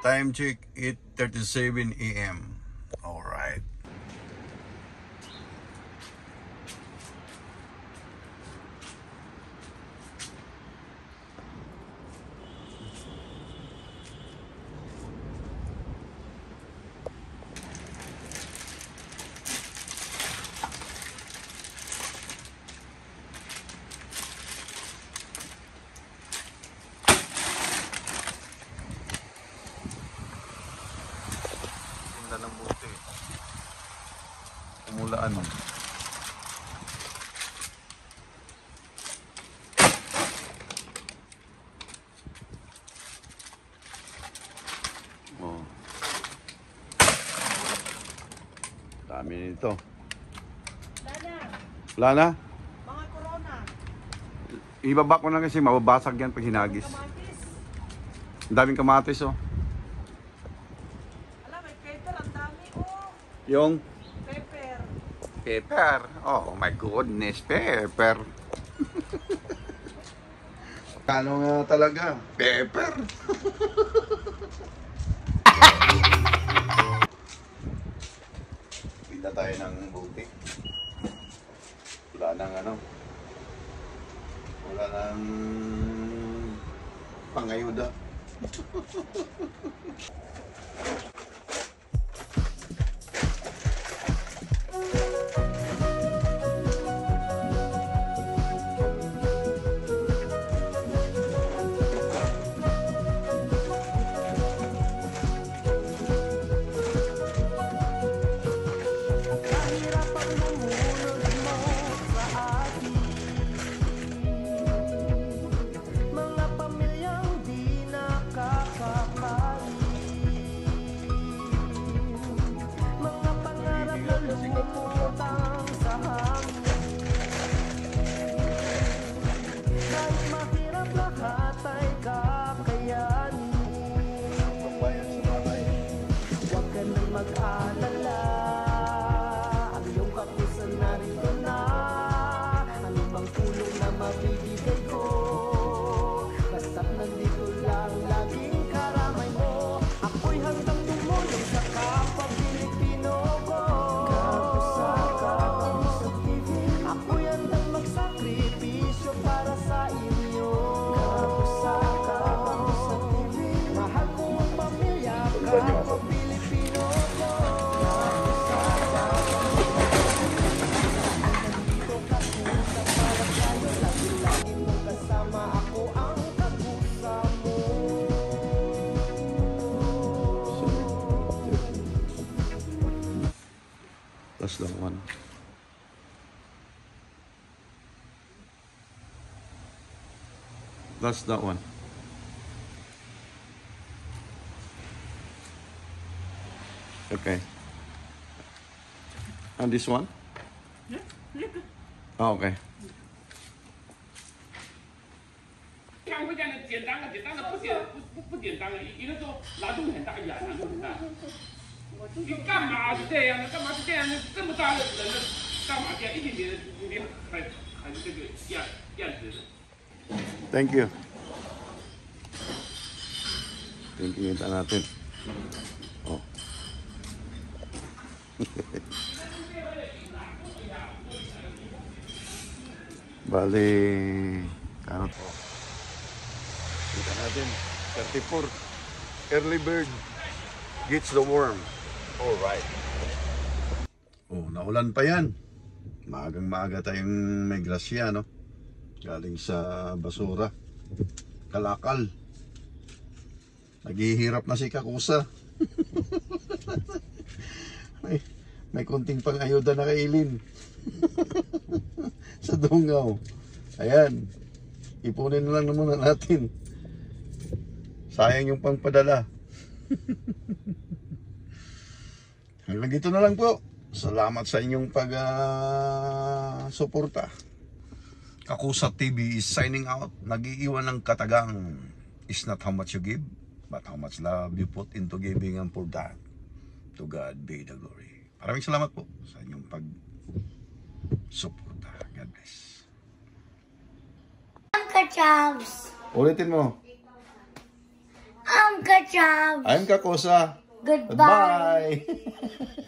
Time check, 8:37 a.m. Alright. Tinda ng buti. Umulaan. Oh. Dami nito. Wala na? Mga corona. Ibaba ko na kasi mababasag yan pag hinagis. Kamatis. Ang daming kamatis oh. Alam, may pepper. Ang dami oh. Yung Pepper. pepper. Oh my goodness, pepper. Ano nga talaga? Pepper. Pinta tayo ng buti. Wala nang ano. Wala nang pangayuda. Mag-alala, ang iyong kapusan narito na. Ano bang tulong na mabibigay ko? Basta't nandito lang laging karamay mo. Ako'y handang tumulong sa kapwa Pilipino ko. Kapusa TV. Ako'y handang magsakripisyo para sa inyo. Kapusa TV. Mahal ko ang pamilya, kapwa Pilipino. That's the one. That's that one. Okay. And this one? Oh, okay. 看会这样的简单的，简单的不简单的，有的时候难度很大呀，难度很大。你干嘛是这样的？干嘛是这样的？这么大的人了，干嘛这样？一点点的你还是这个样子的。Thank you. Thank you kita natin. Oh. Bali, ano to? Kita natin, 34. Early bird gets the worm. Alright. Oh, naulan pa yan. Maagang-maaga tayong may grasya, no? Galing sa basura. Kalakal. Naghihirap na si Kakusa. may kunting pang-ayuda na kailin. Sa dungaw. Ayan. Ipunin na lang muna natin. Sayang yung pangpadala. Hanggang dito na lang po. Salamat sa inyong pag-suporta. Kakusa TV is signing out. Nag-iiwan ng katagang. Is not how much you give, but how much love you put into giving, and for that, to God be the glory. Maraming salamat po sa inyong pag-suporta. God bless. Uncle Charles. Ulitin mo. I'm Kachab. I'm Kakosa. Goodbye. Bye.